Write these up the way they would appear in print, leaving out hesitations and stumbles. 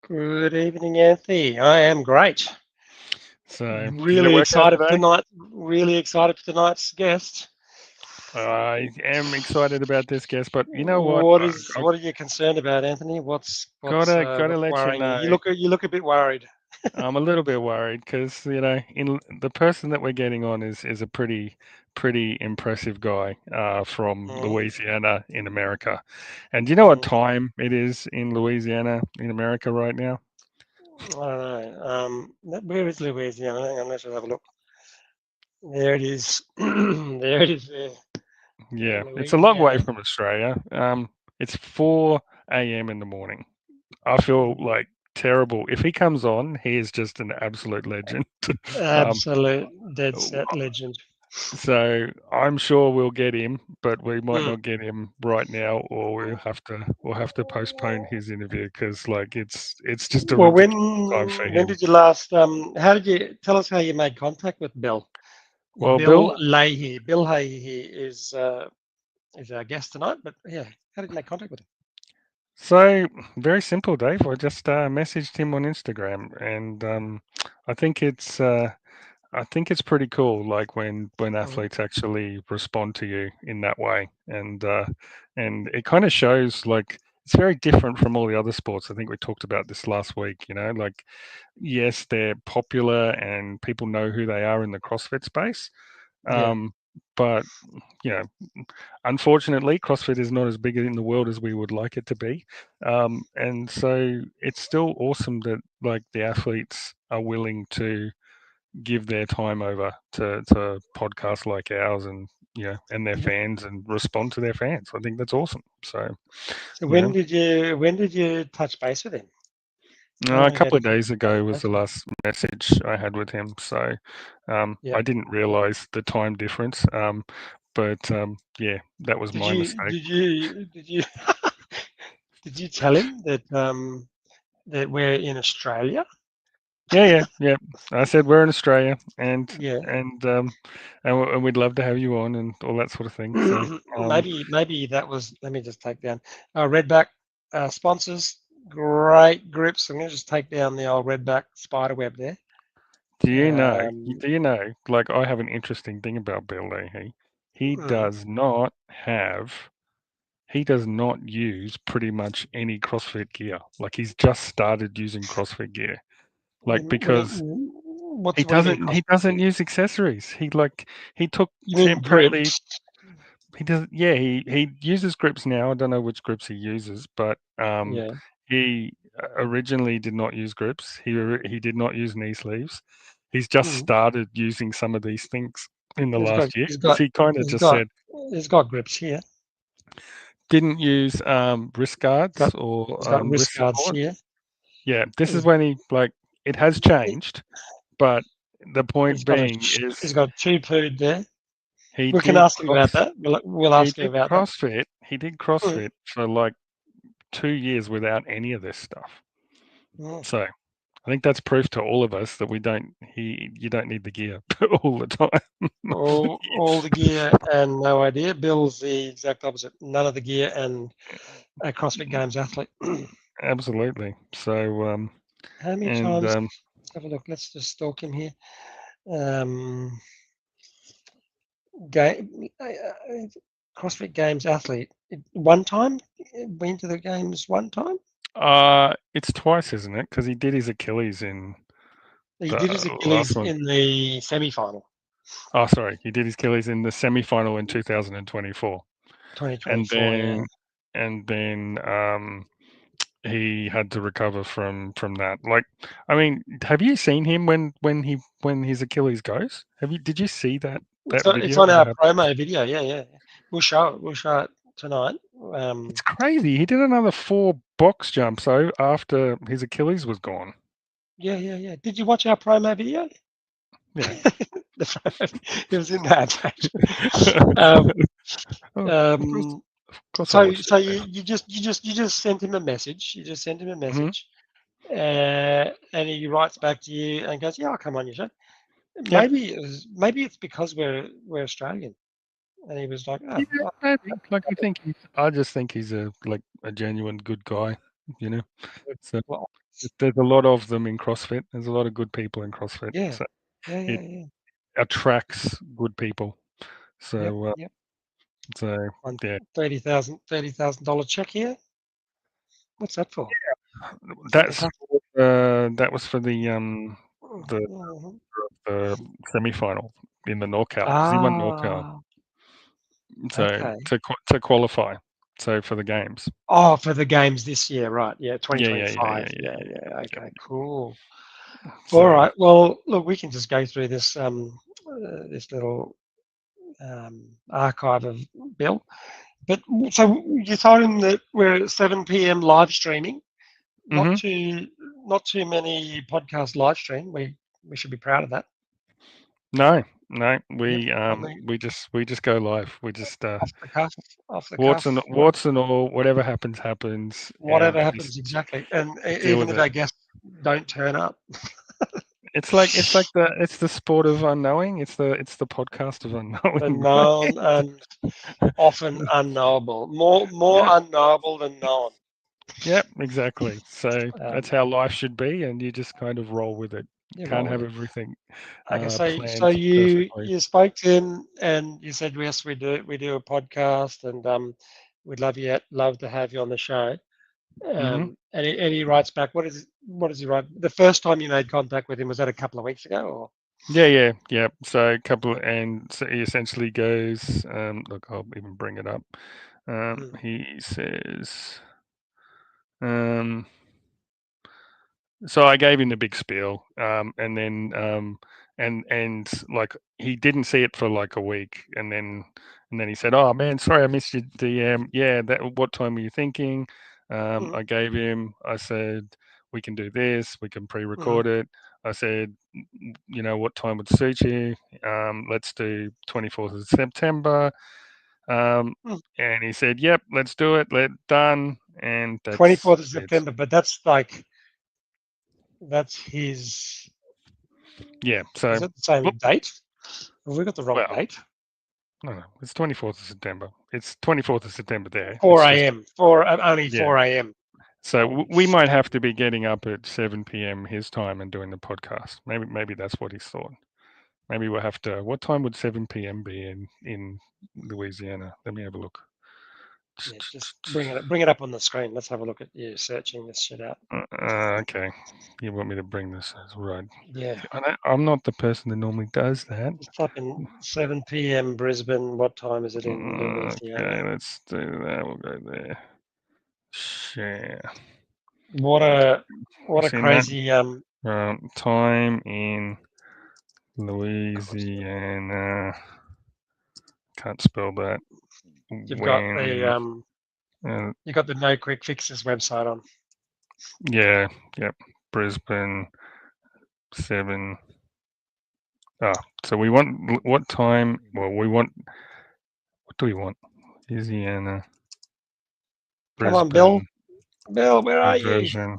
Good evening, Anthony. I am great. So, did it Really work out excited for today? tonight. Really excited for tonight's guest. I am excited about this guest, but you know what? I've What are you concerned about, Anthony? gotta What's let you worrying you? know. You look a bit worried. I'm a little bit worried because in the person that we're getting on is a pretty impressive guy from Mm, Louisiana in America. And do you know what mm, time it is in Louisiana in America right now? I don't know. Where is Louisiana? Hang on, let's just have a look. There it is. There it is. There, Yeah, it's a long way Louisiana. from Australia. It's 4 a.m. in the morning. I feel Mm, like terrible. If he comes on, he is just an absolute legend. um, Absolute dead set legend. so I'm sure we'll get him, but we might Mm. not get him right now, or we'll have to postpone his interview because like it's just a Well, ridiculous time for when him. did you last? How did you tell us how you made contact with Bill? Well, Bill Bill, Leahy. Bill Leahy is our guest tonight. But yeah, how did you make contact with him? so very simple, Dave. I just messaged him on Instagram, and I think it's uh, I think it's pretty cool, like when Mm, athletes actually respond to you in that way, and it kind of shows like it's very different from all the other sports. I think we talked about this last week. Like yes, they're popular and people know who they are in the CrossFit space, yeah. um, but you know, unfortunately, CrossFit is not as big in the world as we would like it to be, and so it's still awesome that like the athletes are willing to give their time over to podcasts like ours and their Yeah. fans and respond to their fans. I think that's awesome. So, So you know, when did you touch base with him? When a did you couple get of days touch ago was base the with him? last message I had with him. So Yeah. I didn't realize the time difference. But yeah, that was Did my you mistake. did you did you tell him that we're in Australia? Yeah, yeah, yeah. I said we're in Australia, Yeah. and we'd love to have you on and all that sort of thing. So Maybe that was. Let me just take down Redback sponsors. Great grips. I'm going to just take down the old Redback spider web there. Do you know? Um, Do you know? Like, I have an interesting thing about Bill Leahy. He mm, does not have. He does not use pretty much any CrossFit gear. Like, he's just started using CrossFit gear. Like, because he what do you mean? doesn't. He doesn't use accessories. He took You mean apparently grips? he does. Yeah, he uses grips now. I don't know which grips he uses, but Yeah. he originally did not use grips. He did not use knee sleeves. He's just Mm. started using some of these things in the He's got last year he's because got he kind of he's just got said he's got grips here. didn't use wrist guards Got or he's got wrist wrist guards support. here. Yeah, this is He's when he like it has changed, but the point he's got a being he's is got two food there. he We can did ask him about cross that. We'll he ask him did about that. CrossFit. He did Mm, CrossFit for like 2 years without any of this stuff. mm. So I think that's proof to all of us that we don't he you don't need the gear all the time. All the gear and no idea. Bill's the exact opposite. None of the gear and a CrossFit Games athlete. Absolutely. So How many and times? Let's have a look. Let's just stalk him here. Um, CrossFit Games athlete. One time went to the games. One time it's twice, isn't it? Because he did his Achilles in he the did his last Achilles one. in the semi-final, Oh, sorry, he did his Achilles in the semi-final in 2024, and 2024. Yeah. then and then he had to recover from that. Like, I mean, have you seen him when his Achilles goes? Did you see that It's video on that I our have? promo video. Yeah, yeah. We'll show it. We'll show it tonight. Um, It's crazy. He did another 4 box jumps after his Achilles was gone. yeah, yeah, yeah. Did you watch our promo video? Yeah. It was in that. Um, Oh, um, of course I so watched so it. you just sent him a message. You just sent him a Hmm. message, and he writes back to you and goes, "Yeah, I'll come on your show." Yep. Maybe it's because we're Australian, and he was like, Yeah, "Oh, maybe. Like I just think he's a genuine good guy, you know. So well." there's a lot of them in CrossFit. There's a lot of good people in CrossFit, Yeah, so yeah, it yeah, yeah. attracts good people. Yep, So, yep. so One yeah, $30,000 check here. What's that for? Is that the that's cup? that was for the Mhm. the semi-final in the knockout because he won knockout. Ah, So okay. to qualify, so for the games. Oh, for the games this year, right? Yeah, Yeah, yeah, yeah, yeah, 2025. yeah, Yeah, yeah, yeah. yeah. Okay, cool. All So right. Well, look, we can just go through this this little archive of Bill. But so you told him that we're at 7 p.m. live streaming. Not hmm too not too many podcast live stream. We should be proud of that. no, no, Yep. I mean, we just go live. We just off the cuff, off the cuff. warts and all, whatever happens happens, and Whatever happens, just exactly. And deal even with if it. our guests don't turn up, It's like the sport of unknowing. It's the podcast of the unknowing. known and often unknowable, more Yep, unknowable than known. yep, exactly. So that's Um, how life should be, and you just kind of roll with it. you Can't roll with have it. everything Okay, so planned you perfectly. you spoke to him and you said yes, we do a podcast and we'd love to have you on the show. hmm And he writes back. What does he write? The first time you made contact with him was that a couple of weeks ago, or Yeah, yeah, yeah. So a couple, and so he essentially goes. Look, I'll even bring it up. mm, He says. Um, So I gave him the big spiel, and then and like he didn't see it for like a week, and then he said, "Oh man, sorry I missed your DM. Yeah, that. What time were you thinking?" mm, I gave him. I said, "We can do this. We can mm, pre-record it." I said, "You know what time would suit you? Let's do 24th of September." mm. And he said, "Yep, let's do it. Let done." And that's 24th of it. September, but that's his. Yeah. So. Is that the same date? Have we got the wrong Well, date? no, no, it's 24th of September. It's 24th of September there. It's 4 just, a.m. 4 only yeah. 4 a.m. So Holy we might shit! have to be getting up at 7 p.m. his time and doing the podcast. Maybe that's what he's thought. Maybe we'll have to. What time would 7 p.m. be in Louisiana? Let me have a look. Yeah, just bring it up on the screen. Let's have a look at you searching this shit out. Okay. You want me to bring this as right? Yeah, I'm not the person that normally does that. just type in 7 p.m. Brisbane. What time is it in Okay, Louisiana? let's do that. We'll go there. Share. What a You what a seen that? crazy Time in course, Louisiana. Can't spell that. you've got the When? Uh, you got the No Quick Fixes website on. yeah, yep. Brisbane 7. So we want what time? Well, we want. What do we want? Louisiana, Come on, Bill. Brisbane Bill, where are you? version.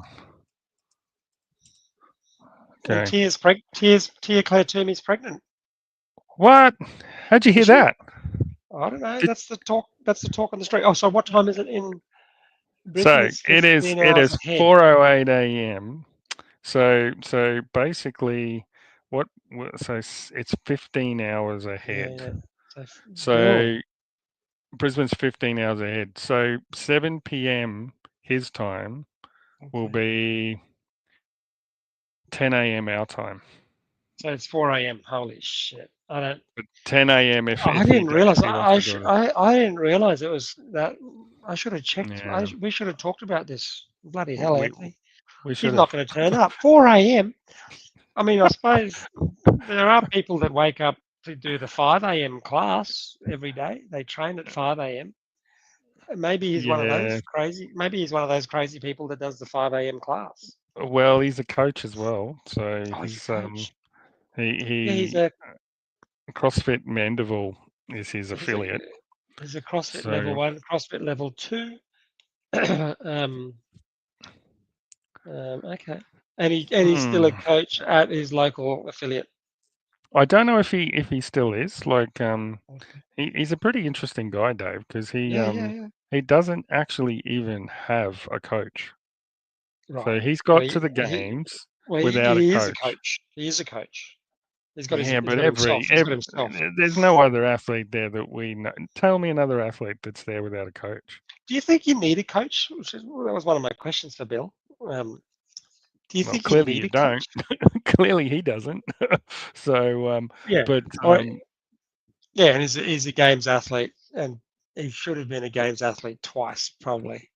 And Okay. Tia Claire Toomey's pregnant. What? How'd you Is hear she? that? I don't know. Did, That's the talk. That's the talk on the street. Oh, so what time is it in Brisbane? so It's it is. 15 It hours is ahead. 4:08 a.m. So basically, so it's 15 hours Yeah, ahead. yeah. So Bill. So Brisbane's 15 hours ahead. So 7 p.m. his time will Okay. be 10 a.m. our time. So it's 4 a.m. Holy shit. I don't. But 10 a.m. I if he didn't realize. if he wants to do it. I didn't realize it was that. I should have checked. Yeah, We should have talked about this. Bloody hell, we Anthony. we He's should not have. going to turn up. 4 a.m. I mean, I suppose there are people that wake up to do the 5 a.m. class every day. They train at 5 a.m. Maybe he's one of Yeah. those crazy. Maybe he's one of those crazy people that does the 5 a.m. class. Well, he's a coach as well, so Oh, he's a he's coach. Yeah, he CrossFit Mandeville is his he's a affiliate. he's a CrossFit level So 1, CrossFit level 2. um, okay, and he's still a hmm, coach at his local affiliate. I don't know if he still is. Like Okay. he's a pretty interesting guy, Dave, because Yeah, yeah, yeah. he doesn't actually even have a coach. Right. So he's Well, got to the games without a he is a coach. coach. He is a coach. He's got Yeah, but himself. He's got himself. there's no other athlete there that we know. Tell me another athlete that's there without a coach. Do you think you need a coach? That was one of my questions for Bill. Do you Well, think you clearly need you a don't. coach? Clearly he doesn't. So, Yeah. but Or, yeah, and he's a games athlete, and he should have been a games athlete twice, probably.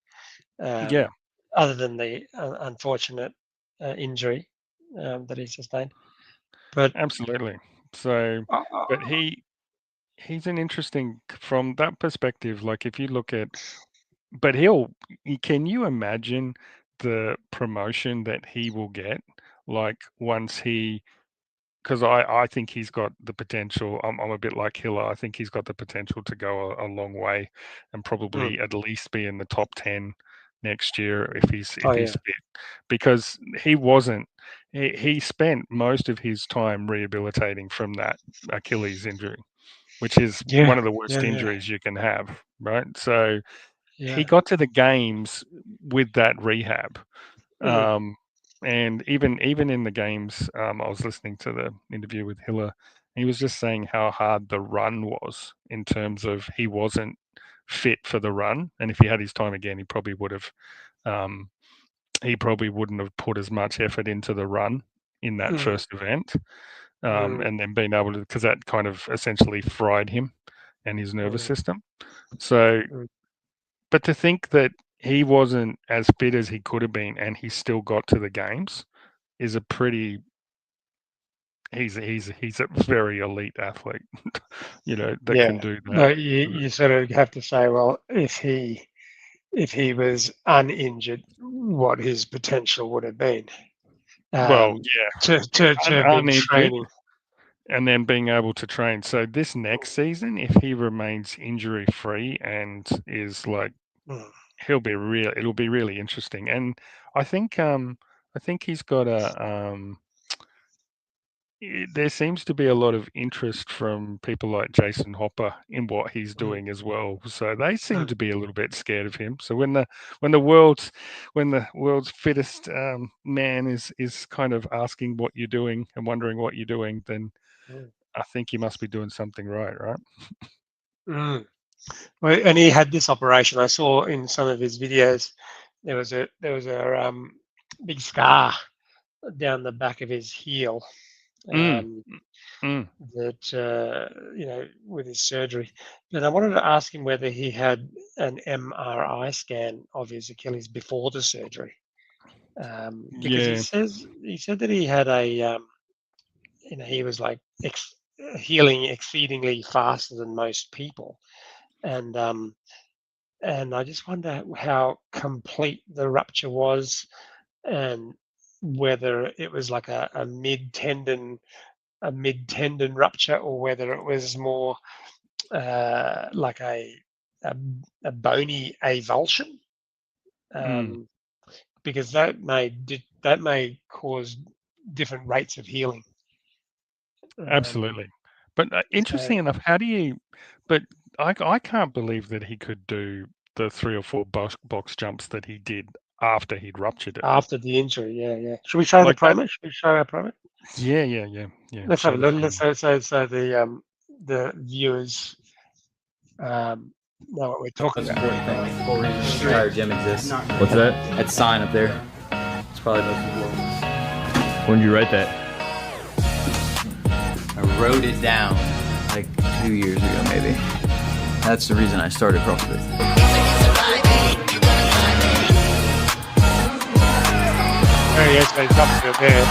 yeah, Other than the unfortunate injury that he sustained. But absolutely. So, uh, but he's an interesting from that perspective. Like if you look at, but can you imagine the promotion that he will get? Like once he because I think he's got the potential. I'm a bit like Hiller. I think he's got the potential to go a long way and mm, probably at least be in the top 10 next year oh if he's yeah, fit. Because he wasn't. He spent most of his time rehabilitating from that Achilles injury, which is yeah, one of the worst yeah, injuries you can have, right? So he yeah, got to the games with that rehab. mm, Um, and even in the games, I was listening to the interview with Hiller. He was just saying how hard the run was in terms of he wasn't fit for the run, and if he had his time again, he probably would have. Um, he probably wouldn't have put as much effort into the run in that mm, first event, mm, and then being able to because that kind of essentially fried him and his nervous mm, system. So, mm. but to think that he wasn't as fit as he could have been, and he still got to the games is a pretty he's a very elite athlete, that can Yeah. do that. But you sort of have to say, well, if he was uninjured, what his potential would have been Well, um, yeah, to have been uninjured training. and then being able to train. So this next season, if he remains injury free and is like, Mm, it'll be really interesting. And I think he's got there seems to be a lot of interest from people like Jason Hopper in what he's mm, doing as well. So they seem mm, to be a little bit scared of him. So when the world's fittest man is kind of asking what you're doing and wondering what you're doing, then mm, I think you must be doing something right, right? mm. Well, and he had this operation. I saw in some of his videos. There was a big scar down the back of his heel. Mm, Um, mm. that with his surgery. But I wanted to ask him whether he had an MRI scan of his Achilles before the surgery, because Yeah. he said that he had he was like healing exceedingly faster than most people, and and I just wonder how complete the rupture was, and whether it was like a mid tendon rupture, or whether it was more like a, a bony avulsion, Mm, um, because that may cause different rates of healing. Um, absolutely. But so interesting enough, but I can't believe that he could do the 3 or 4 box jumps that he did after he'd ruptured it. after the injury, yeah, yeah. Should we show the Like that. promo? Should we show our promo? Yeah, yeah, yeah, yeah. Let's have Show a the look. promo. So the viewers know what we're talking That's about. important thing. Whole reason this entire gym exists. What's that? That sign up there. It's probably most important. When did you write that? I wrote it down like 2 years ago, maybe. That's the reason I started CrossFit. There he is, he's up to it there.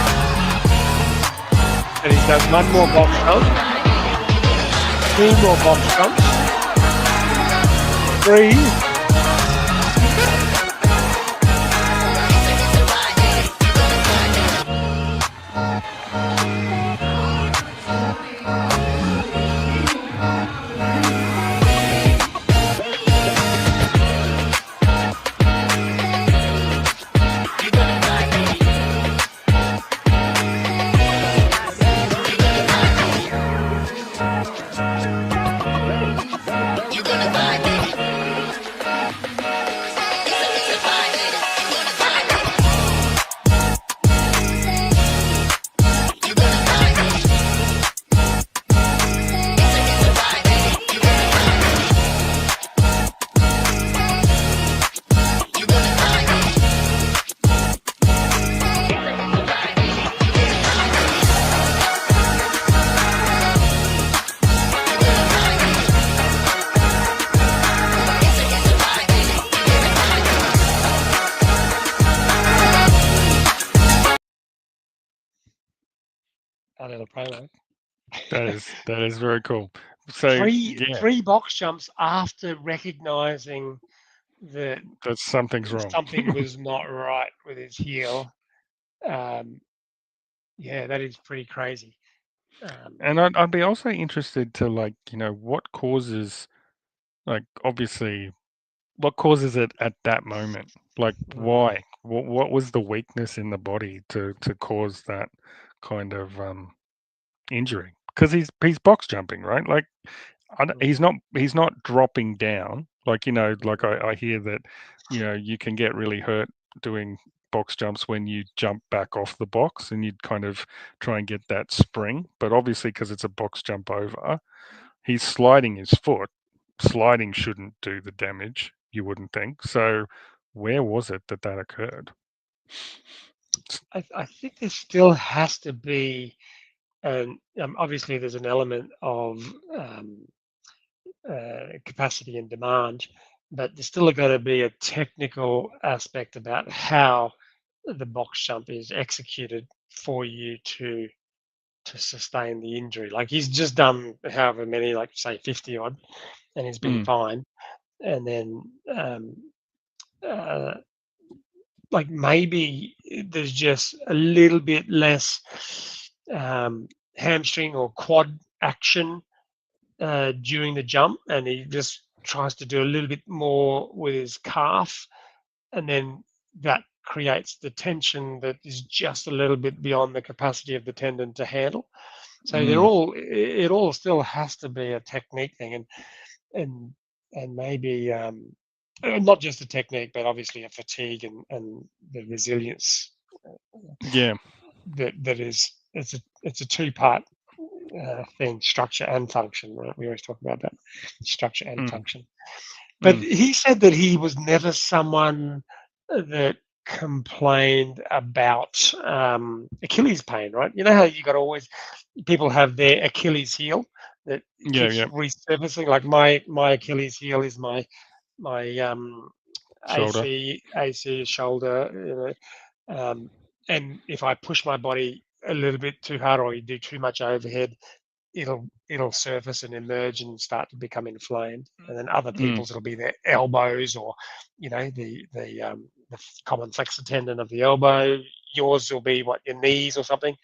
And he's done one more box jump, 2 more box jumps, 3. a little promo. That is very cool. So yeah, Three box jumps after recognizing that that something's wrong. something was not right with his heel. Yeah, that is pretty crazy. And I'd be also interested to, like, what causes, like, obviously, what causes it at that moment? Like, why? What was the weakness in the body to cause that kind of injury? Because he's box jumping, right? Like, he's not dropping down. Like, like I hear that, you can get really hurt doing box jumps when you jump back off the box and you'd kind of try and get that spring. But obviously, because it's a box jump over, he's sliding his foot. Sliding shouldn't do the damage, you wouldn't think. So where was it that occurred? I think there still has to be, and obviously there's an element of capacity and demand, but there's still got to be a technical aspect about how the box jump is executed for you to sustain the injury. Like he's just done however many, like say 50 odd, and he's been fine. And then like maybe there's just a little bit less hamstring or quad action during the jump, and he just tries to do a little bit more with his calf, and then that creates the tension that is just a little bit beyond the capacity of the tendon to handle. So it all still has to be a technique thing, and maybe not just a technique, but obviously a fatigue and the resilience. Yeah, that is it's a two-part thing: structure and function. Right? We always talk about that, structure and function. But he said that he was never someone that complained about Achilles pain, right? You know how you got always people have their Achilles heel that keeps resurfacing. Like my Achilles heel is my shoulder. AC shoulder, and if I push my body a little bit too hard or you do too much overhead, it'll surface and emerge and start to become inflamed. And then other people's it'll be their elbows or the common flexor tendon of the elbow. Yours will be what, your knees or something.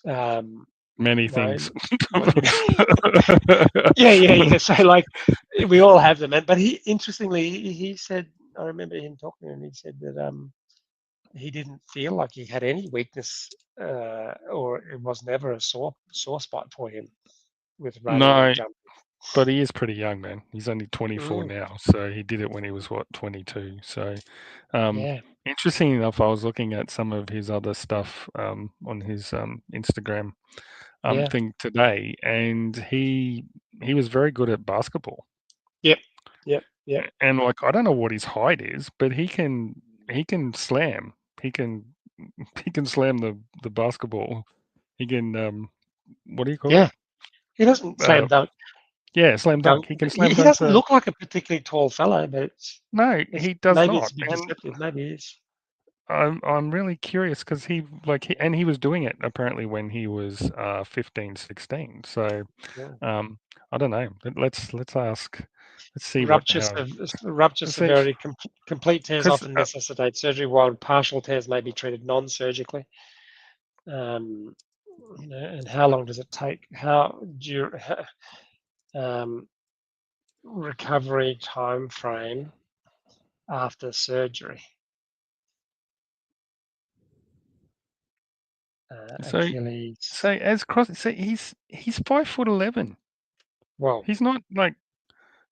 Many things. Yeah. So like we all have them, but he said, I remember him talking and he said that he didn't feel like he had any weakness or it was never a sore spot for him with running No, and jumping. but he is pretty young, man. He's only 24 now, so he did it when he was 22. So, interesting enough, I was looking at some of his other stuff on his Instagram thing today, and he was very good at basketball. Yep. And like, I don't know what his height is, but he can slam. He can slam the basketball. He can what do you call it? He doesn't slam dunk. Yeah, slam dunk. He can slam he dunk. Doesn't look like a particularly tall fellow, but he does maybe not. It's a bit deceptive. Maybe it is. I'm really curious because he was doing it apparently when he was 15, 16. So I don't know. Let's ask. Let's see Rupture severity. Complete tears often necessitate surgery, while partial tears may be treated non-surgically. And how long does it take? How do you recovery time frame after surgery? Achilles. So as cross, so he's 5'11". Well, he's not like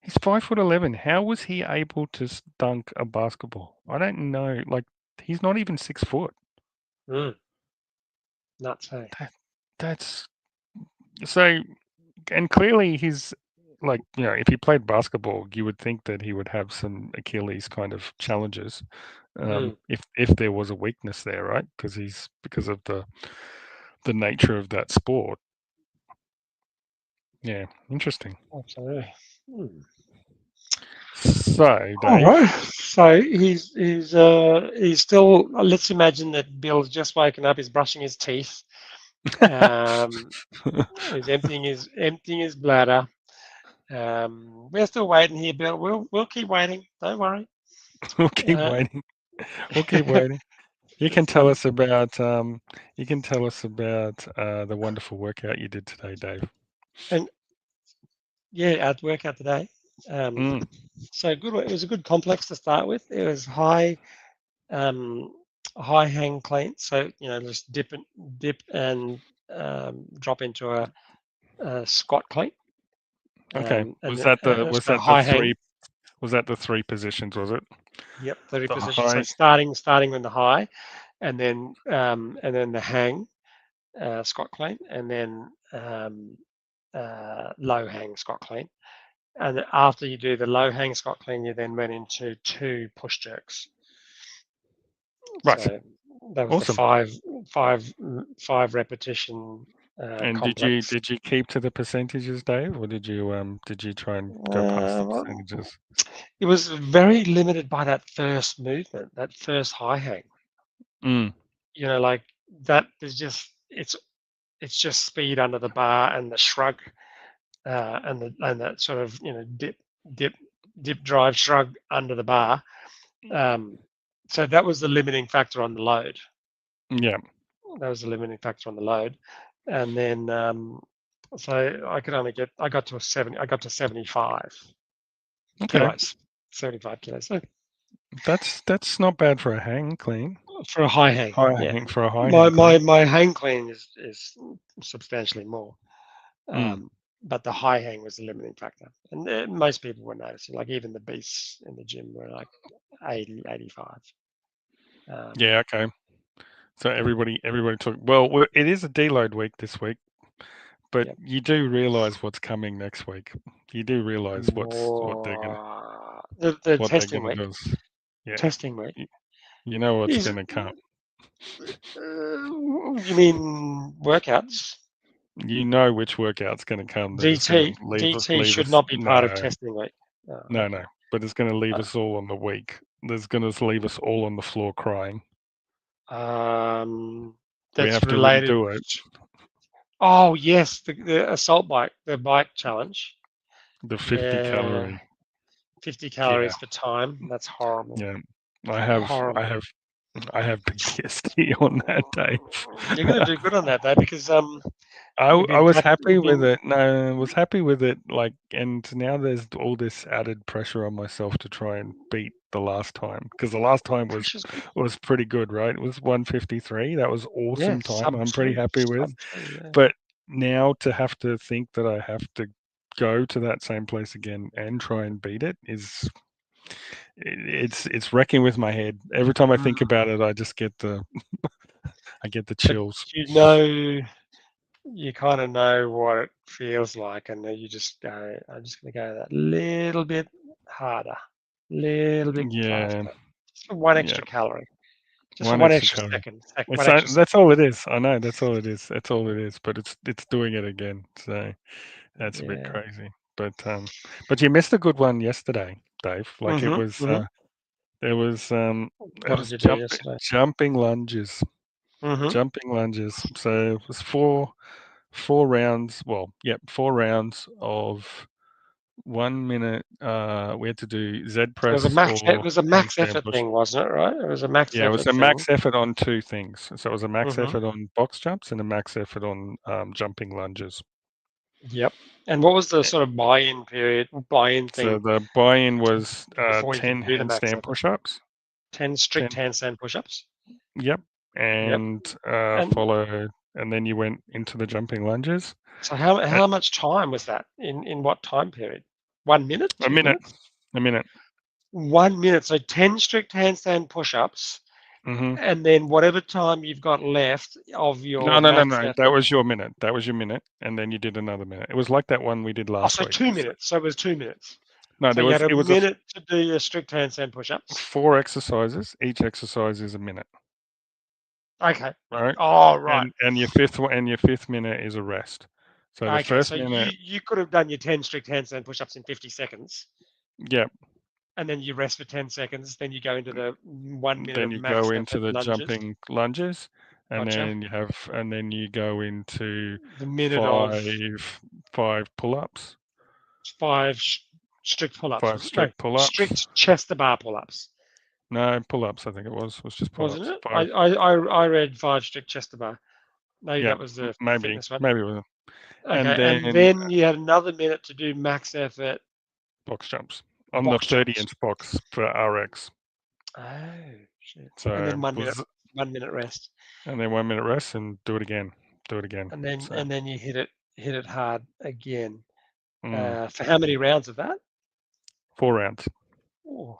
he's 5'11". How was he able to dunk a basketball? I don't know. Like he's not even 6 foot. Nuts, hey? That's so, and clearly he's like, if he played basketball, you would think that he would have some Achilles kind of challenges, if there was a weakness there, right? Because of the nature of that sport. Yeah, interesting. Absolutely. So, Dave. All right. So he's still. Let's imagine that Bill's just woken up. He's brushing his teeth, He's emptying his bladder. We're still waiting here, Bill. We'll keep waiting. Don't worry. We'll keep Uh, waiting. We'll keep waiting. You can it's, tell us about the wonderful workout you did today, Dave. and yeah, our workout today. Mm, So good. It was a good complex to start with. It was high hang clean. So just dip and drop into a squat clean. okay. And Was that it's got a high hang. the three positions, was it? Yep, 30 The positions. So high. starting with the high, and then the hang squat clean, and then low hang squat clean. And after you do the low hang squat clean, you then went into 2 push jerks. Right. So that was Awesome. the five repetition And complex. did you keep to the percentages, Dave, or did you try and go past the Well, percentages? it was very limited by that first movement, that first high hang. Mm, Like that is just it's just speed under the bar and the shrug and that sort of dip drive shrug under the bar. So that was the limiting factor on the load. yeah. That was the limiting factor on the load, and then so I got to 75 Okay. kilos, 75 kilos. So That's not bad for a hang clean. for a high hang, High yeah. hang for a high My hang my clean. my hang clean is substantially more. Mm, But the high hang was the limiting factor. And most people were noticing, like even the beasts in the gym were like 80, 85. yeah. Okay. So everybody took. Well, it is a deload week this week, but Yep. you do realize what's coming next week. You do realize what The they're testing gonna week. do. Yeah. Testing week. You know what's Is gonna come. you mean workouts? You know which workout's gonna come that is gonna DT leave should us. not be part of No, testing week. Oh, no, okay. no. But it's gonna leave us all on the week. There's gonna leave us all on the floor crying. We That's have to related. redo it. Oh yes, the assault bike, the bike challenge. The 50 Yeah, calorie. 50 Yeah, calories for time. That's horrible. yeah. I have Horrible. PTSD on that, Dave. You're gonna do good on that though, because I you've been was happy you've with been it. No, I was happy with it. Like, and now there's all this added pressure on myself to try and beat the last time, because the last time pressure's good. was pretty good, right? It was 1:53. That was Yeah, awesome time. sub I'm pretty three, happy with. sub three. Yeah. But now to have to think that I have to go to that same place again and try and beat it is it's wrecking with my head. Every time I think about it, I just get the But chills. you kind of know what it feels like, and then you just go, I'm just going to go that little bit harder, little bit Yeah, faster, just for one yeah. extra calorie, just for One one extra extra calorie. second, It's one extra that's second. all it is. I know that's all it is. That's all it is. But it's doing it again. So that's a bit Yeah. crazy. But you missed a good one yesterday, Dave. Like it Mhm. was Mhm. there was What did you do yesterday? jumping lunges. Mhm. Jumping lunges. So it was four rounds. Well, yep, 4 rounds of 1 minute. We had to do Z So press it or was a max handstand effort push. thing, wasn't it? Right? It was a max Yeah, it was effort a thing. max effort on two things. So it was a max Mhm. effort on box jumps and a max effort on jumping lunges. Yep. And what was the Eh, sort of buy-in So thing the buy-in was before you could 10 do the max handstand effort? push-ups. 10 strict 10. handstand push-ups. Yep. Yep. And And and then you went into the jumping lunges. so Uh, how much time was that in what time period? 1 minute, a 2 minutes? minute. 1 minute. So 10 strict handstand push-ups, Hmm. and then whatever time you've got left of your No, no, no, max no. That effort. was your minute. That was your minute, and then you did another minute. It was like that one we did Oh, last so week. 2 minutes. So it was 2 minutes. No, So you had a it was a minute to do your strict handstand push-ups. 4 exercises. Each exercise is a minute. Okay. Right. Oh, right. And your fifth minute is a rest. So the Okay. So first minute, you could have done your 10 strict handstand push-ups in 50 seconds, yep. and then you rest for 10 seconds. Then you go into the 1 minute Then of you go max into effort the lunges. jumping lunges, and Gotcha. then you go into The minute of five pull-ups, 5 strict pull-ups. 5 No, strict pull-ups. strict chest to bar pull-ups. No, pull-ups. I think it was just pull-ups. Wasn't it? 5. I read 5 strict chest to bar. Maybe Yeah, that was the maybe fitness one. it was. Okay, and then you had another minute to do max effort box jumps on box the 30-inch jumps. box for RX. Oh shit! So And then 1 minute rest. And then 1 minute rest and do it again. And then you hit it hard again. Mm. For how many rounds of that? 4 rounds. Oh,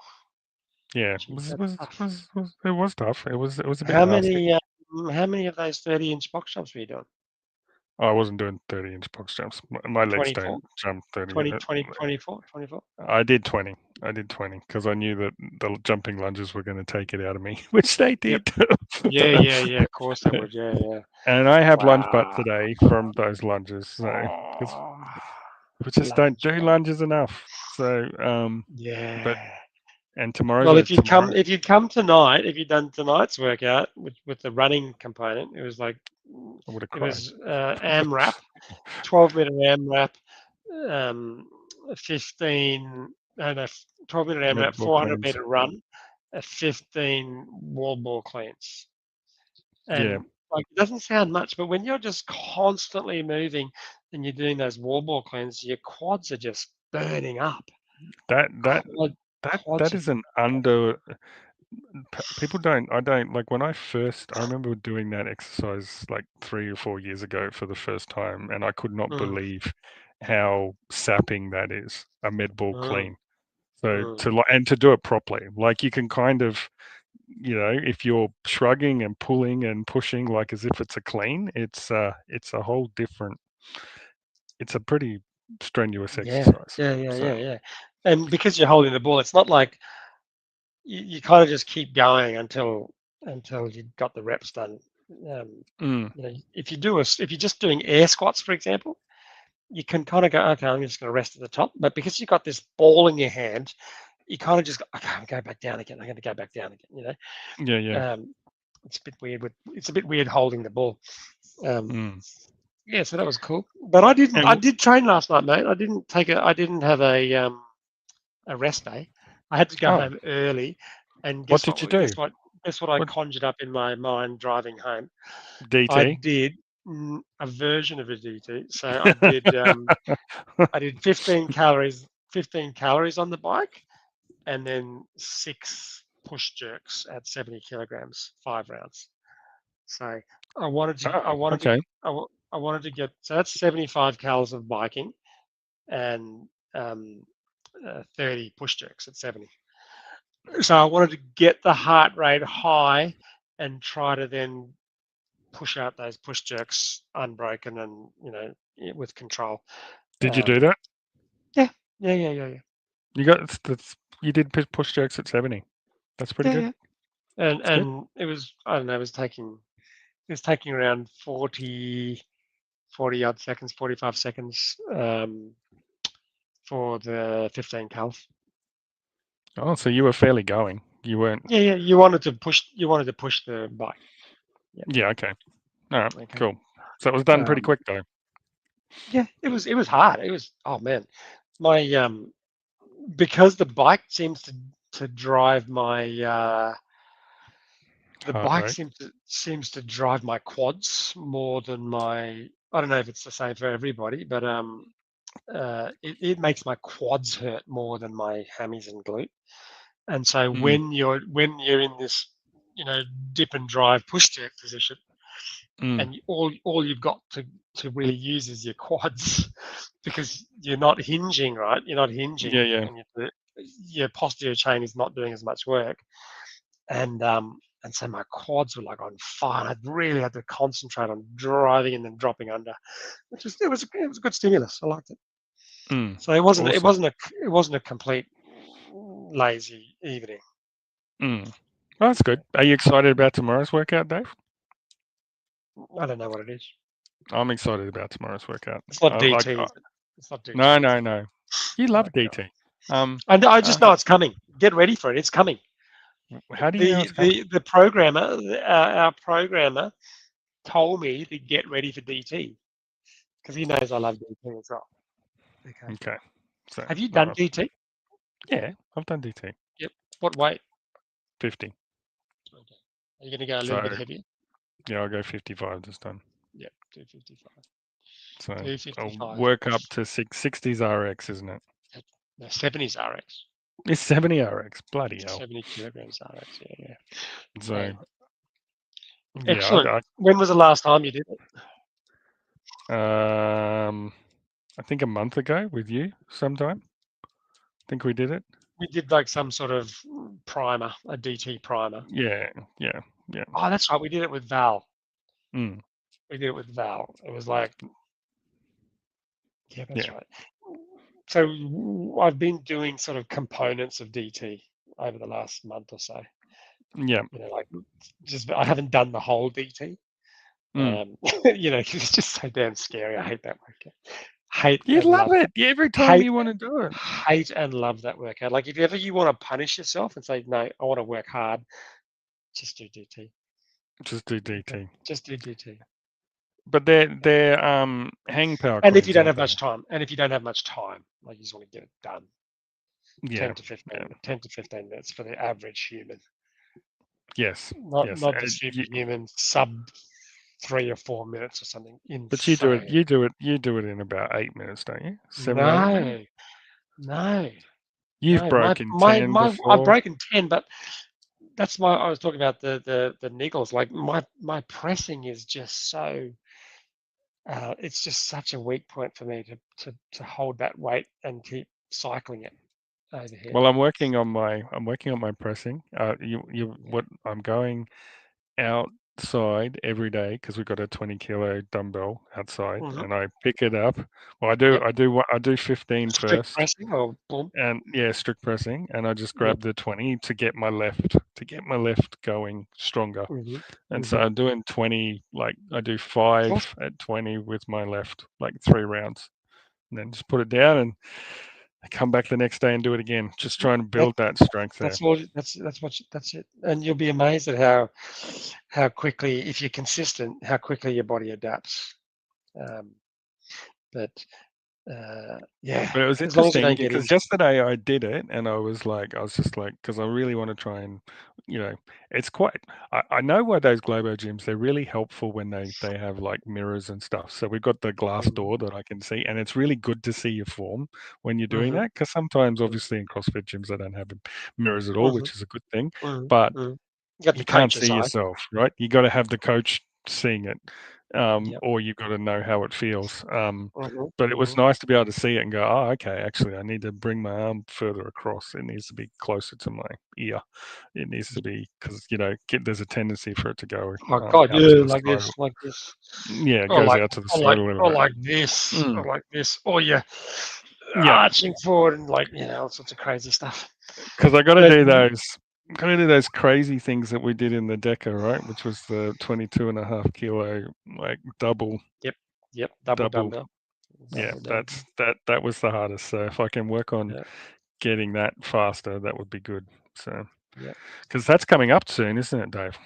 Yeah, geez, it was tough. It was a bit how nasty. many of those 30-inch box jumps were you doing? I wasn't doing 30-inch box jumps. My legs 24? don't jump 30. 24? I did 20 because I knew that the jumping lunges were going to take it out of me, which they did. Yep. Yeah. Of course they would. Yeah. And I have lunge butt Wow. today from those lunges. So we just don't do Lunge lunges enough. So yeah. but and tomorrow's Well, if you'd come tonight, if you'd done tonight's workout with the running component, it was like I would have it cried. was AMRAP, 12-minute AMRAP, 12-minute AMRAP, 400-meter run, 15 wall ball cleans. And Yeah. like it doesn't sound much, but when you're just constantly moving and you're doing those wall ball cleans, your quads are just burning up. That is an under. People don't. I don't like when I remember doing that exercise like 3 or 4 years ago for the first time, and I could not believe how sapping that is, a med ball clean. So to do it properly, like you can kind of, if you're shrugging and pulling and pushing like as if it's a clean, it's a whole different. It's a pretty strenuous exercise. Yeah. And because you're holding the ball, it's not like you kind of just keep going until you've got the reps done. If you're just doing air squats, for example, you can kind of go, okay, I'm just going to rest at the top. But because you've got this ball in your hand, you kind of just go, okay, I'm going back down again. I'm going to go back down again. Yeah. It's a bit weird. It's a bit weird holding the ball. Yeah, so that was cool. But I did train last night, mate. I didn't have a rest day. I had to go home early. And what did you do? Guess what I conjured up in my mind driving home? DT? I did a version of a DT. So I did 15 calories on the bike, and then 6 push jerks at 70 kilograms, 5 rounds. So I wanted to get, so that's 75 calories of biking and 30 push jerks at 70. So I wanted to get the heart rate high and try to then push out those push jerks unbroken and, with control. Did you do that? Yeah. You did push jerks at 70. That's pretty good. Yeah. And it was, I don't know, it was taking around 40 odd seconds, 45 seconds for the 15 cals. Oh, so you were fairly going. You weren't. Yeah. You wanted to push the bike. Yep. Yeah. Okay. All right. Okay. Cool. So it was done pretty quick though. Yeah, it was hard. It was, oh man, my because the bike seems to drive my seems to drive my quads more than my. I don't know if it's the same for everybody, but it makes my quads hurt more than my hammies and glute. And so when you're in this, dip and drive push jerk position, and all you've got to really use is your quads, because you're not hinging, right? You're not hinging. Yeah. And your posterior chain is not doing as much work, and so my quads were like on fire. I really had to concentrate on driving and then dropping under, it was a good stimulus. I liked it. So it wasn't a complete lazy evening. Well, that's good. Are you excited about tomorrow's workout, Dave? I don't know what it is. I'm excited about tomorrow's workout. It's not DT. It's not DT. No. You love DT. I just know it's coming. Get ready for it. It's coming. How do you know it's coming? The programmer, our programmer, told me to get ready for DT because he knows I love DT as well. Okay. Okay. So Have you done alright. DT? Yeah, I've done DT. Yep. What weight? 50. Okay. Are you going to go a So little bit heavier? yeah, I'll go 55 this time. Yep. 255. So I'll 255. work up to 660s RX, isn't it? No, 70s RX. It's 70 RX. Bloody hell. 70 kilograms RX. Yeah. So Hey, yeah, excellent. When was the last time you did it? I think a month ago with you sometime. I think we did it. We did like some sort of primer, a DT primer. Yeah. Oh, that's right. We did it with Val. Mm. We did it with Val. It was like, yeah, that's Yeah. right. So I've been doing sort of components of DT over the last month or so. Yeah. You know, like just I haven't done the whole DT. Mm. You know, 'cause it's just so damn scary. I hate that workout. Hate You and love love it. Every time hate you want to do it. hate and love that workout. Like if ever you want to punish yourself and say, no, I want to work hard, just do DT. Just do DT. Just do DT. But they're hang power And if cleans, you don't aren't have they? much time, like you just want to get it done. Yeah. 10 to 15 minutes for the average human. Yes. Not Yes. the superhuman sub 3 or 4 minutes or something. Insane. But you do it in about 8 minutes, don't you? 7 or 8 minutes? No. You've No, broken 10 before. I've broken 10, but that's why I was talking about the niggles. Like my pressing is just so it's just such a weak point for me to hold that weight and keep cycling it overhead. Well, I'm working on my pressing. What I'm going outside every day because we've got a 20 kilo dumbbell outside, and I pick it up. Well, I do 15 strict first, pressing or boom. and strict pressing, and I just grab the 20 to get my left going stronger. And so I'm doing 20, like I do 5 at 20 with my left, like 3 rounds, and then just put it down and I come back the next day and do it again. Just trying to build that strength there. That's it. And you'll be amazed at how quickly, if you're consistent, how quickly your body adapts. Yeah. But it was as long as you interesting don't get because injured. yesterday I did it and I was just like, because I really want to try and, it's quite, I know why those Globo gyms, they're really helpful when they have like mirrors and stuff. So we've got the glass door that I can see, and it's really good to see your form when you're doing that, because sometimes obviously in CrossFit gyms, they don't have mirrors at all, which is a good thing, but you can't see yourself, right? You got to have the coach seeing it. Or you've got to know how it feels. But it was nice to be able to see it and go, oh, okay, actually, I need to bring my arm further across. It needs to be closer to my ear. It needs to be, because, there's a tendency for it to go God, out to the like side. this, like this. Yeah, it goes out to the side a little bit. Like this, or like this. Or you're arching forward and all sorts of crazy stuff. Because I got to do those. Got to do those crazy things that we did in the Deca, right? Which was the 22.5 kilo, like double. Yep. Double dumbbell. That was the hardest. So if I can work on getting that faster, that would be good. So, because that's coming up soon, isn't it, Dave?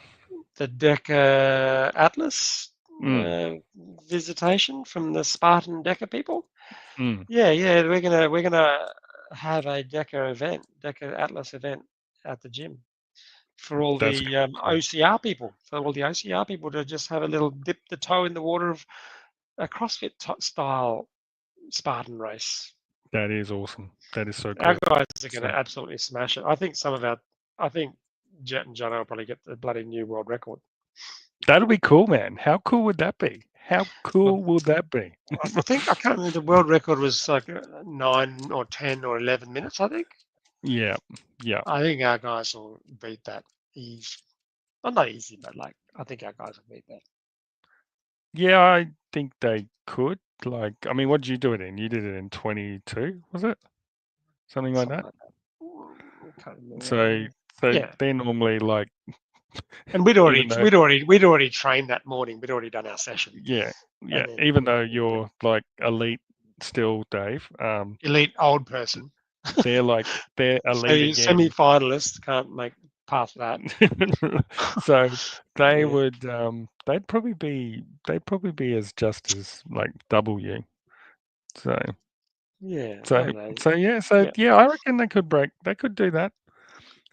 The Deca Atlas visitation from the Spartan Deca people. Yeah, we're gonna have a Deca Atlas event at the gym for all the OCR people. For all the OCR people to just have a little dip the toe in the water of a CrossFit style Spartan race. That is awesome. That is so cool. Our guys are going to absolutely smash it. I think Jet and Jono will probably get the bloody new world record. That'll be cool, man. How cool would that be? How cool will that be? I can't remember, the world record was like 9 or 10 or 11 minutes, I think. Yeah. I think our guys will beat that easy. Well, not easy, but I think our guys will beat that. Yeah, I think they could. What did you do it in? You did it in 22, was it? Something like that? So they're normally like. And we'd already trained that morning. We'd already done our session. Yeah. Even though you're like elite still, Dave. Elite old person. They're elite. So semi-finalists can't make past that. So they Yeah. would they'd probably be as just as like double you. So Yeah. I so don't know. so yeah, Yeah. I reckon they could do that.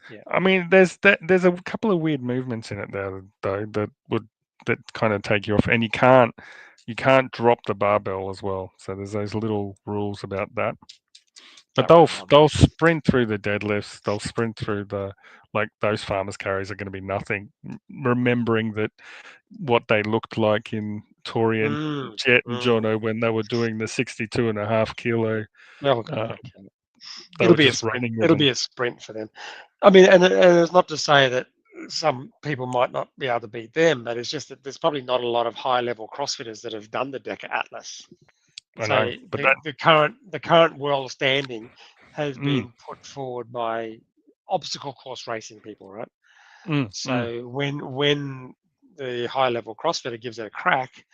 Yeah. I mean, there's a couple of weird movements in it there though that kind of take you off, and you can't drop the barbell as well. So there's those little rules about that. But That won't bother they'll me. sprint through the deadlifts. They'll sprint through the like those farmers carries are going to be nothing. Remembering that what they looked like in Tori and Jet and Jono when they were doing the 62.5 kilo. Well, Uh, okay. they It'll were be a just sprint. running with It'll them. be a sprint for them. I mean, and it's not to say that some people might not be able to beat them, but it's just that there's probably not a lot of high-level CrossFitters that have done the Deca Atlas. I know, So but the current world standing has mm, been put forward by obstacle course racing people, right? mm. So when the high-level CrossFitter gives it a crack,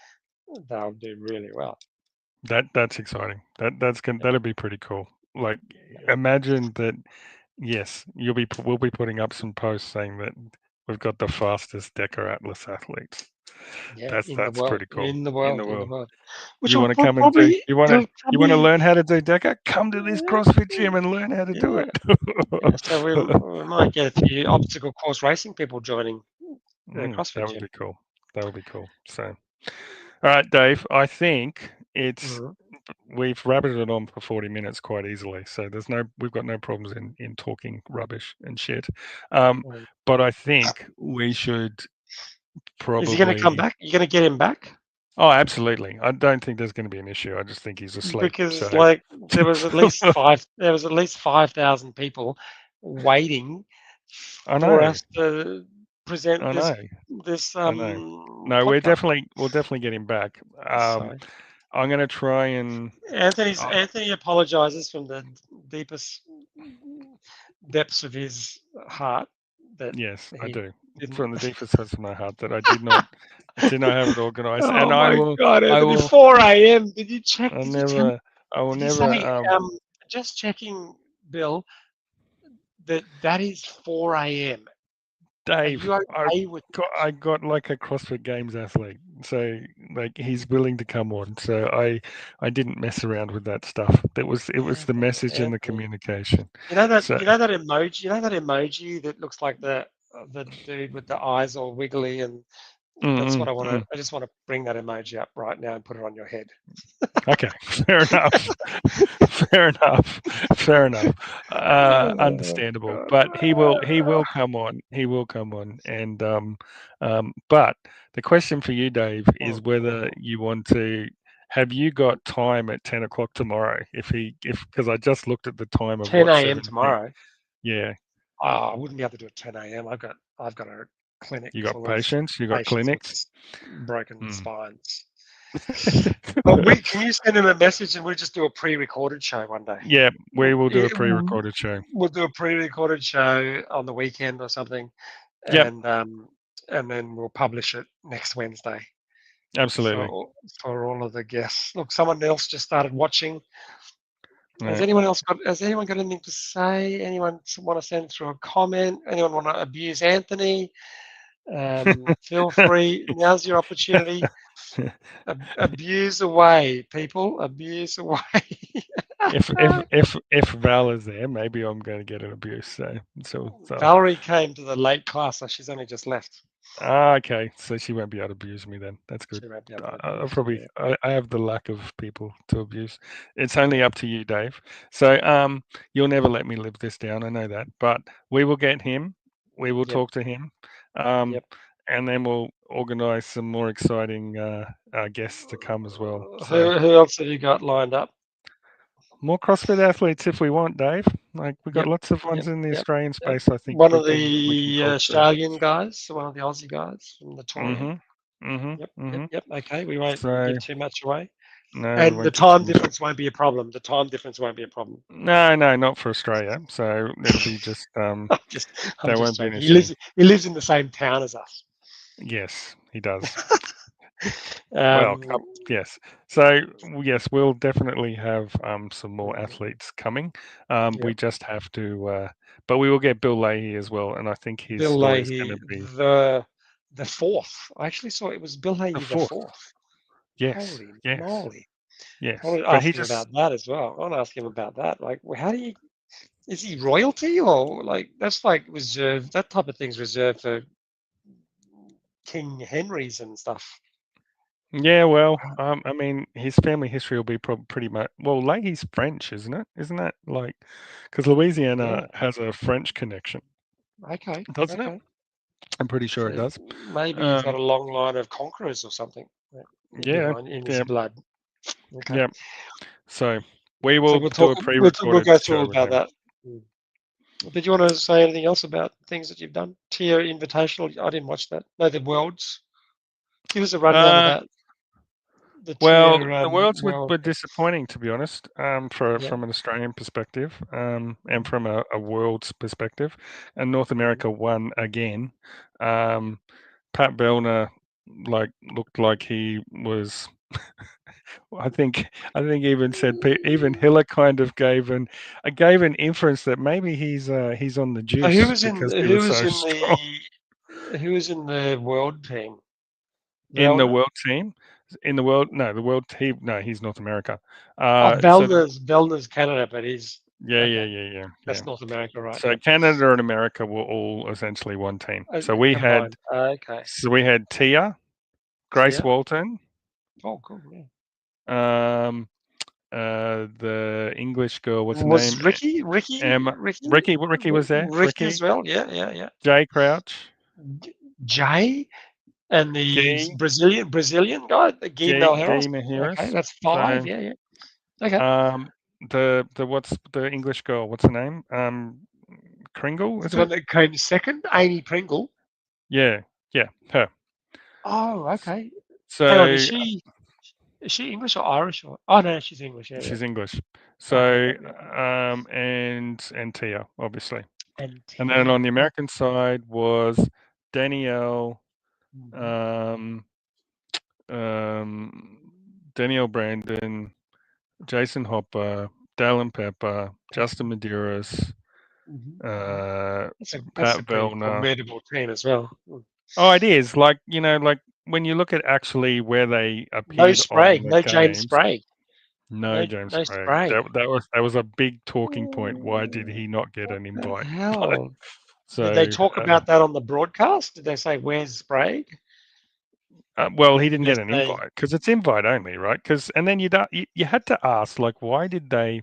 they'll do really well. That's exciting. That'll be pretty cool. Like, imagine that. Yes, we'll be putting up some posts saying that we've got the fastest Deca Atlas athletes. Yeah, in the That's world, pretty cool. in the In the world, in the world. world. Which You will want to come and do? probably, it'll You want to probably, learn how to do Deca? Come to this CrossFit gym and learn how to do yeah, it. yeah. So we might get a few obstacle course racing people joining the CrossFit That would gym. be cool. That would be cool. So, all right, Dave. I think Mhm. we've rabbited it on for 40 minutes quite easily. So we've got no problems in talking rubbish and shit. Mm. But I think we should Is he going to come probably. back? You going to get him back? Oh, absolutely. I don't think there's going to be an issue. I just think he's asleep. Because So like there was at least 5,000 people waiting I for know, us to present I know, this I know. No, podcast. we'll definitely get him back. So I'm going to try and. Anthony apologizes from the deepest depths of his heart that Yes, I he do. didn't. From the deepest depths of my heart that I did not have it organized, and Oh my God, I Anthony! will, 4 a.m. Did you check? I'll Did you tell? never, I will Did you never, say? Just checking, Bill. That is 4 a.m. Are Dave. you okay with I got like a CrossFit Games athlete, so like he's willing to come on. So I didn't mess around with that stuff. It was the message and the Anthony? communication. You know that So you know that emoji. You know that emoji that looks like the dude with the eyes all wiggly, and that's what mm, I want to. mm. I just want to bring that emoji up right now and put it on your head. Okay, fair enough. Fair enough. Fair enough. Oh Understandable. God. But he will come on. He will come on. And but the question for you, Dave, is whether you want to. Have you got time at 10 o'clock tomorrow? If because I just looked at the time of 10 what a.m. 7. tomorrow. Yeah, Oh, I wouldn't be able to do it 10 a.m. I've got a clinic you got full of patients. You got patients with clinics. broken Mm. spines. But can you send him a message and we'll just do a pre-recorded show one day? Yeah, we will do a Yeah, pre-recorded show. we'll do a pre-recorded show on the weekend or something, Yep, and then we'll publish it next Wednesday absolutely. for all of the guests. Look, someone else just started watching. Yeah. Has anyone got anything to say? Anyone want to send through a comment? Anyone want to abuse Anthony? Feel free. Now's your opportunity. Abuse away, people. Abuse away. If Val is there, maybe I'm going to get an abuse. So Valerie came to the late class, so she's only just left. okay. So she won't be able to abuse me then. That's good. She won't be able to I abuse you. I have the lack of people to abuse. It's only up to you, Dave. So you'll never let me live this down. I know that, but we will get him. We will Yep. talk to him. Yep. And then we'll organise some more exciting guests to come as well. Who So else have you got lined up? more CrossFit athletes if we want, Dave. Like we've got Yep. lots of ones Yep. in the Yep. Australian Yep. space. I think One of we can the talk to. Australian guys, one of the Aussie guys from the Toria. Yep. Okay, we won't So give too much away. no, we And the won't give time too much. difference won't be a problem. The time difference won't be a problem. No, not for Australia. So it'll be just I'm just won't be an joking. issue. He lives in the same town as us. Yes, he does. Well, yes. So yes, we'll definitely have some more athletes coming. We Yep. just have to But we will get Bill Leahy as well, and I think his Bill story is going Leahy, to be the fourth. I actually saw it was Bill the Leahy the fourth. fourth. Yes, Holy yes, moly! I yes. want to But ask he him just about that as well. I want to ask him about that. Like, how do you? Is he royalty or like that's like reserved? That type of thing's reserved for King Henrys and stuff. yeah. Well, I mean, his family history will be pretty much well. Leahy's French, isn't it? Isn't that like because Louisiana Yeah. has a French connection, Okay. doesn't it? Okay. I'm pretty sure it So does. maybe he's got a long line of conquerors or something Yeah, behind in his yeah, blood. Okay. yeah. So we So will we'll do talk. a We'll pre-recorded go through all show with about him. that. Did you want to say anything else about things that you've done? Tier Invitational. I didn't watch that. No, the Worlds. Give us a rundown of Uh, that. The well, tier the worlds world. were disappointing, to be honest, Yeah. from an Australian perspective, and from a world's perspective. And North America won again. Pat Bellner looked like he was. I think even said even Hiller kind of gave an inference that maybe he's on the So who juice was in because he who was was so in strong who was in the world team? in the Vellner? world team. In the world, no, the world team. No, he's North America. Oh, So Vellner's Canada, but he's yeah. okay. That's North America, right? So Yep. Canada and America were all essentially one team. So Combined. Okay. we had Tia, Grace Yeah. Walton, Oh, cool. Yeah. the English girl. What's her Was name? Ricky? Emma. Ricky was there. Ricky as Ricky, well? Yeah. Jay Crouch, Jay and the Guy, Brazilian guy, the Guy Malheiros. Guy Okay, Mahiris. that's five. So Yeah. Okay. the what's the English girl? What's her name? Kringle, is The one it? that came second, Amy Pringle. Yeah, her. Oh, okay. Hang on, So is she English or Irish or? Oh no, she's English. Yeah. she's English. Okay. So Yeah. and Tia, obviously. And And then Tia. on the American side was Danielle, Mhm. um, Danielle Brandon, Jason Hopper, Dallin Pepper, Justin Medeiros, That's Pat a pretty Vellner. formidable team as well. Oh, it is like like when you look at actually where they No appeared on Sprague, the no James games. Sprague, No no James no Sprague. Sprague. That was a big talking point. Why did he not get What an the invite? But hell? Did they so talk about that on the broadcast? Did they say where's Sprague? well, he Or did didn't they get an say invite because it's invite only, right? Because and then you had to ask like, why did they?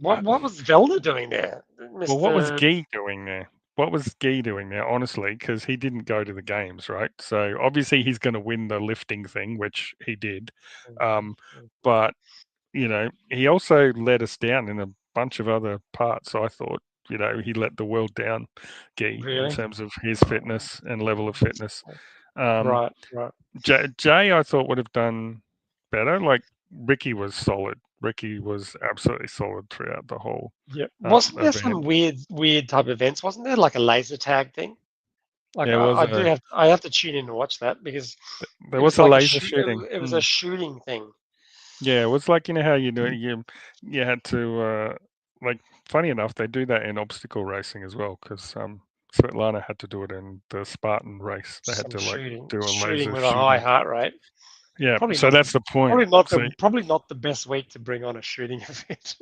what was Vellner doing there, Well, what was Mister? Guy doing there? What was Guy doing there? Honestly, because he didn't go to the games, right? So obviously he's going to win the lifting thing, which he did. But he also let us down in a bunch of other parts. So I thought, he let the world down, Guy, in Really? terms of his Oh, fitness and level of fitness. right. Jay, I thought would have done better. Like Ricky was solid. Ricky was absolutely solid throughout the whole Yeah. Wasn't there some event. weird type of events? Wasn't there like a laser tag thing? Like There was I have to tune in to watch that because there it was was a like a laser shoot. shooting. It was a shooting thing. Yeah, it was like how you do it. You had to like. Funny enough, they do that in obstacle racing as well because Svetlana had to do it in the Spartan race. They had Some to like shooting, do a shooting laser with a high shooting. heart rate. Yeah, Probably so not the that's the point. So probably not the best week to bring on a shooting event.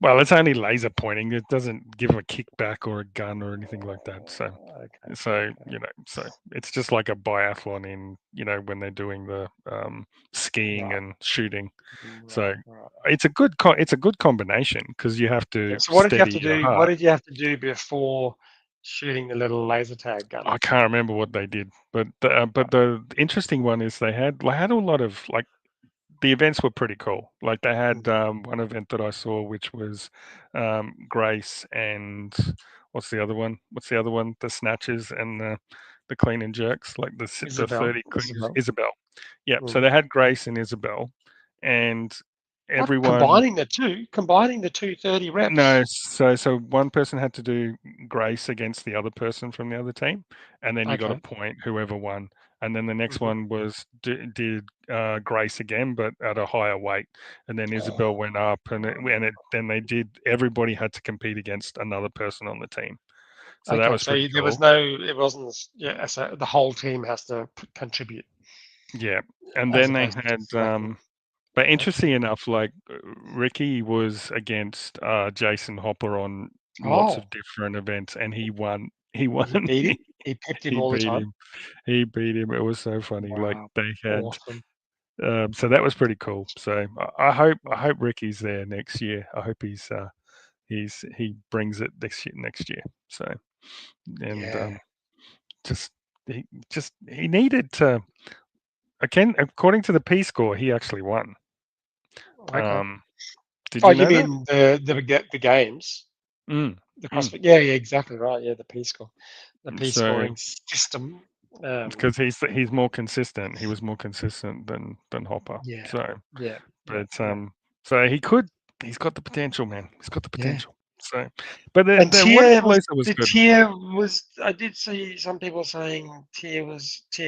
well, it's only laser pointing. It doesn't give a kickback or a gun or anything like that. So, Okay. so it's just like a biathlon in, when they're doing the skiing Right. and shooting. So Right. it's a good combination because you have to Yeah, so what did you have steady to your do? What heart. did you have to do before shooting the little laser tag gun? I can't remember what they did, but Right. the interesting one is they had a lot of like the events were pretty cool. Like they had one event that I saw, which was Grace and what's the other one? What's the other one? The snatches and the clean and jerks, like the 30 clean Isabel. Isabel. Yeah. So they had Grace and Isabel, and What everyone. combining the two 30 No, reps. so one person had to do Grace against the other person from the other team, and then you got a Okay. point whoever won, and then the next Mhm. one was did Grace again, but at a higher weight, and then Isabel went up, and then they did. Everybody had to compete against another person on the team, so that Okay, was so pretty there was cool. it wasn't, yeah, so the whole team has to contribute Yeah, and as then they opposed to had. just selecting. But Okay. interesting enough, like Ricky was against Jason Hopper on lots Oh, of different events, and he won. He he won. beat him. He pipped him He all the beat time. him. He beat him. It was so funny. Like Wow, they had. awesome. So that was pretty cool. So I hope Ricky's there next year. I hope he brings it next year. So and Yeah. just he needed to. Again, according to the P score, he actually won. Okay. Did Oh, you you know that? mean the games, Mm, the mm. CrossFit? Yeah, yeah, exactly right. Yeah, the P score, the P So scoring system. because he's more consistent. He was more consistent than Hopper. Yeah, So, yeah, yeah, but yeah, so he's got the potential, man. He's got the yeah. potential. So, but And the Tia was Wodapalooza was the good. Tia was. I did see some people saying Tia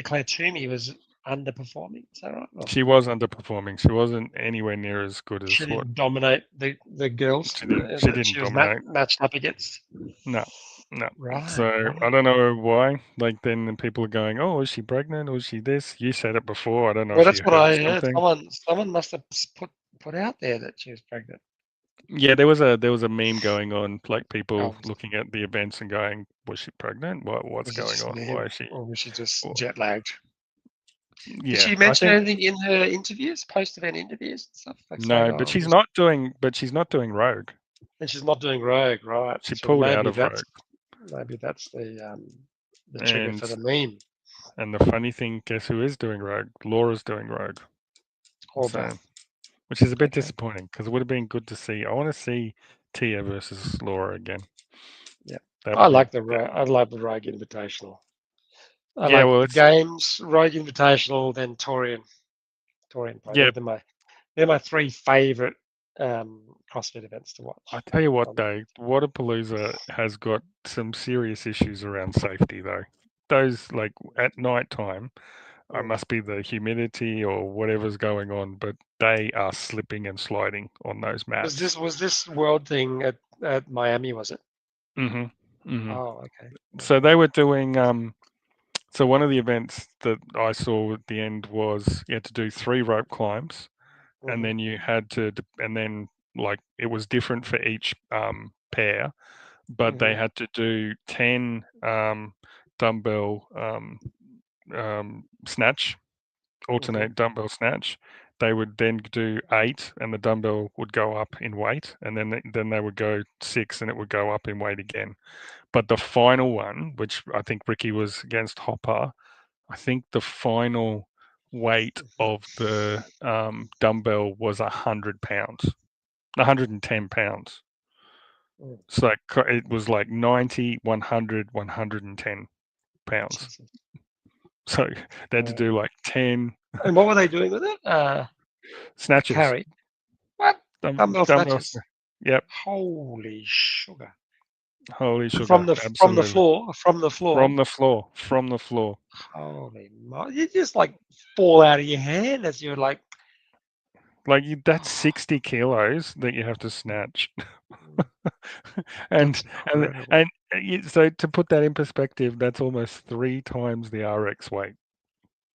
Claire Toomey was underperforming. Is that right? Or She was underperforming. She wasn't anywhere near as good she as what didn't dominate the girls she that didn't she was dominate. matched up against. No, no. Right, So I right. don't know why. Like then the people are going, "Oh, is she pregnant? Or is she this?" You said it before. I don't know Well, if that's you what heard I heard. something. Someone must have put out there that she was pregnant. Yeah, there was a meme going on, like people Oh, looking at the events and going, "Was she pregnant? What's was it going just a on? meme, Why is she?" or was she just Well, jet lagged? Did yeah, she I mention think anything in her interviews, post-event interviews and stuff? Like saying, no, but "Oh, she's not doing. But she's not doing Rogue. and she's not doing Rogue, right?" She So pulled out of Rogue. maybe that's the trigger And for the meme. the funny thing, guess who is doing Rogue? Laura's doing Rogue. Or So, Beth. which is a bit Okay. disappointing because it would have been good to see. I want to see Tia versus Laura again. Yeah. That I would be. like the Rogue Invitational. I Yeah, like well, the it's games, Rogue Invitational, then Torian Pro. yeah. They're my three favorite CrossFit events to watch. I tell you what, Um, though, Waterpalooza has got some serious issues around safety, though. Those like at night time, it mm. must be the humidity or whatever's going on, but they are slipping and sliding on those mats. Was this world thing at Miami? Was it? hmm hmm Oh, okay. So Okay. they were doing. So one of the events that I saw at the end was you had to do 3 rope climbs, and Hmm. then you had to, and then like it was different for each pair, but they Hmm. had to do 10 dumbbell snatch, Hmm. alternate dumbbell snatch. They would then do 8, and the dumbbell would go up in weight, and then they would go 6, and it would go up in weight again. But the final one, which I think Ricky was against Hopper, I think the final weight of the dumbbell was 100 pounds, 110 pounds. Mm. So it was like 90, 100, 110 pounds. Jesus. So they had to Yeah. do like 10 And what were they doing with it? snatches, Carry. What? Dumbbell dumbbells. snatches. Yep. Holy sugar. Holy From sugar. the Absolutely. floor, from the floor. From the floor. From the floor. Holy you just like fall out of your hand as you're like, Like that's oh, 60 kilos that you have to snatch. that's and and incredible. and so to put that in perspective, that's almost 3 times the RX weight.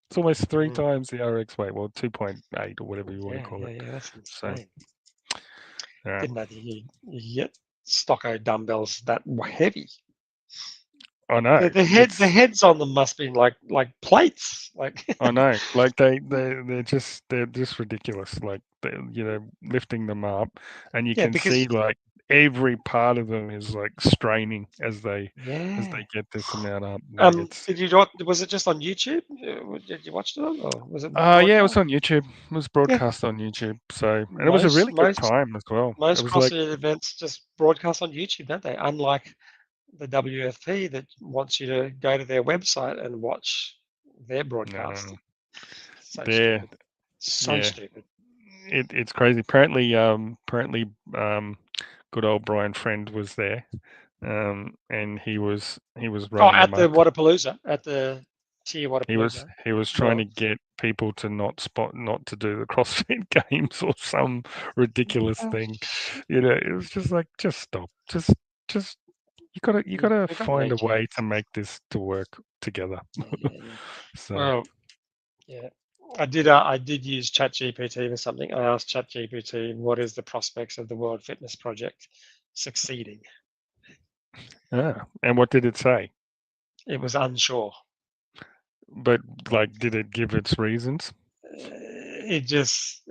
It's almost three Mm. times the RX weight. Well, 2.8 or whatever you want to Yeah, call yeah, it. yeah. That's So insane. yeah, Didn't know that you get Stocko dumbbells that heavy. I know The it's. heads on them must be like plates. Like I know, like they're just ridiculous. Like lifting them up, and you yeah, can see because like every part of them is like straining as yeah. they get this amount up. Like it's. Did you was it just on YouTube? Did you watch it on, or was it Yeah, it was broadcast? on YouTube. It was Yeah, broadcast on YouTube. So, and it was a most really good most time as well. It most was like, CrossFit events just broadcast on YouTube, don't they? Unlike the WFP that wants you to go to their website and watch their broadcast. no, So there, stupid. So yeah, stupid. it's crazy. Apparently, good old Brian Friend was there, and he was Oh, running at the amok. Wadapalooza, at the Cheer what a He was trying to get people to not to do the CrossFit games or some ridiculous thing. You know, it was just like, just stop. Just you gotta find a way to make this to work together. Yeah. So Well, yeah. I did use ChatGPT for something. I asked ChatGPT, what is the prospects of the World Fitness Project succeeding? and what did it say? It was unsure. But like, did it give its reasons? It just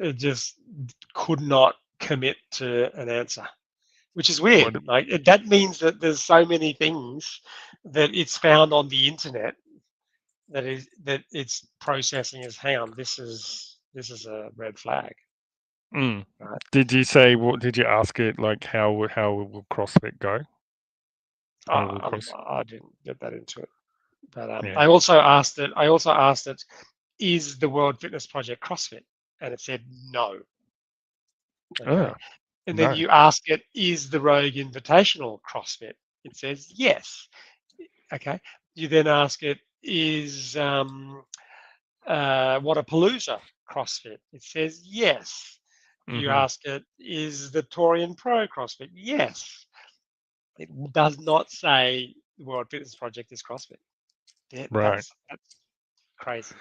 could not commit to an answer, which is weird. Like that means that there's so many things that it's found on the internet that it's processing as, hang on, this is a red flag. Mm. Right? Did you say, what did you ask it, like how will CrossFit go? I didn't get that into it, but Yeah. I also asked it, is the World Fitness Project CrossFit? And it said no. Okay. And then you ask it, is the Rogue Invitational CrossFit? It says yes. Okay. You then ask it, is Whatappalooza CrossFit? It says yes. You ask it, is the Torian Pro CrossFit? Yes. It does not say the World Fitness Project is CrossFit. Yeah, Right. That's crazy.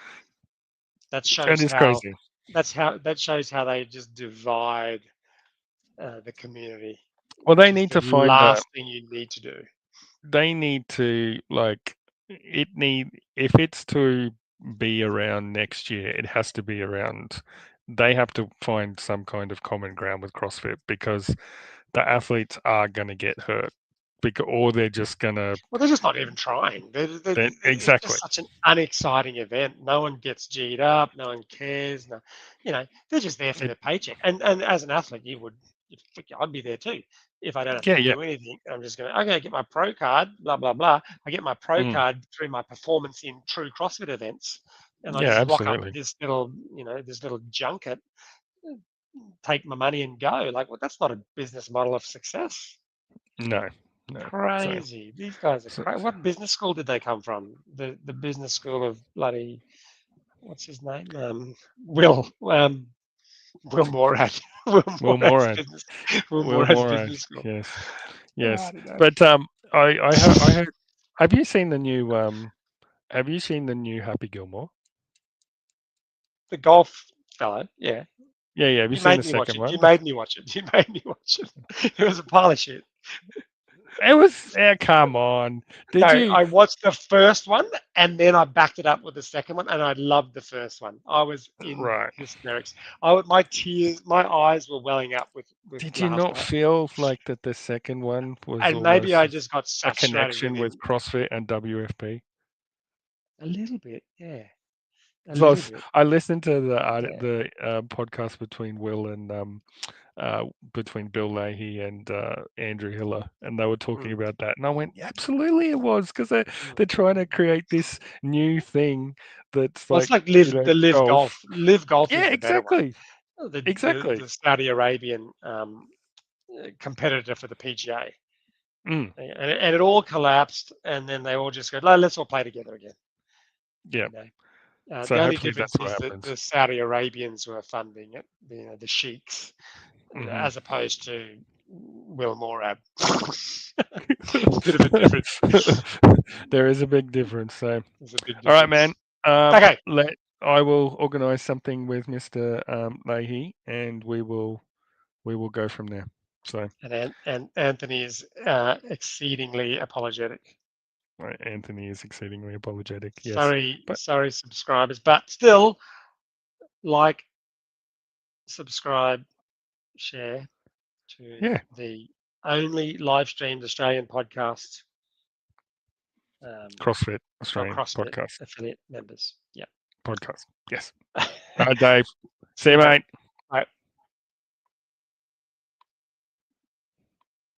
That shows That is crazy. That shows how they just divide the community. Well, they need to find the last thing you need to do. They need to, like, if it's to be around next year, it has to be around. They have to find some kind of common ground with CrossFit, because the athletes are going to get hurt, or they're just going to. Well, they're just not even trying. Exactly. It's just such an unexciting event. No one gets G'd up. No one cares. No, they're just there for their paycheck. And as an athlete, I'd be there too. If I don't have to do anything, I'm going to get my pro card, blah, blah, blah. I get my pro card through my performance in true CrossFit events. And I just rock up at this little junket, take my money and go. Like, well, that's not a business model of success. No. Crazy. So, These guys are crazy. What business school did they come from? The business school of bloody, what's his name? Will Morad. Will Morad. Will Morad's business school. Yes. But I heard. Have you seen the new Happy Gilmore? The golf fellow, yeah. Yeah. Have you seen the second one? You made me watch it. It was a pile of shit. It was. Come on. I watched the first one and then I backed it up with the second one, and I loved the first one. I was in hysterics. My eyes were welling up with. Did you not feel like that the second one was? And maybe I just got a connection with CrossFit and WFP. A little bit, yeah. I listened to the podcast between Will and between Bill Leahy and Andrew Hiller, and they were talking about that, and I went, yeah, absolutely, it was, because they're trying to create this new thing that's it's like live golf. Live golf is the better one. Exactly. The Saudi Arabian competitor for the PGA, and it all collapsed, and then they all just go, let's all play together again. Yeah. The only difference is that the Saudi Arabians were funding it, the sheiks, as opposed to Will Morad. Bit of a difference. There is a big difference. So, there's a big difference. All right, man. Okay. I will organise something with Mr. Leahy, and we will go from there. So. And Anthony is exceedingly apologetic. Right, Anthony is exceedingly apologetic. Yes. Sorry, subscribers, but still, like, subscribe, share to the only live streamed Australian podcast. CrossFit Australian podcast affiliate members. Yeah. podcast. Yes. All right, Dave. See you, mate.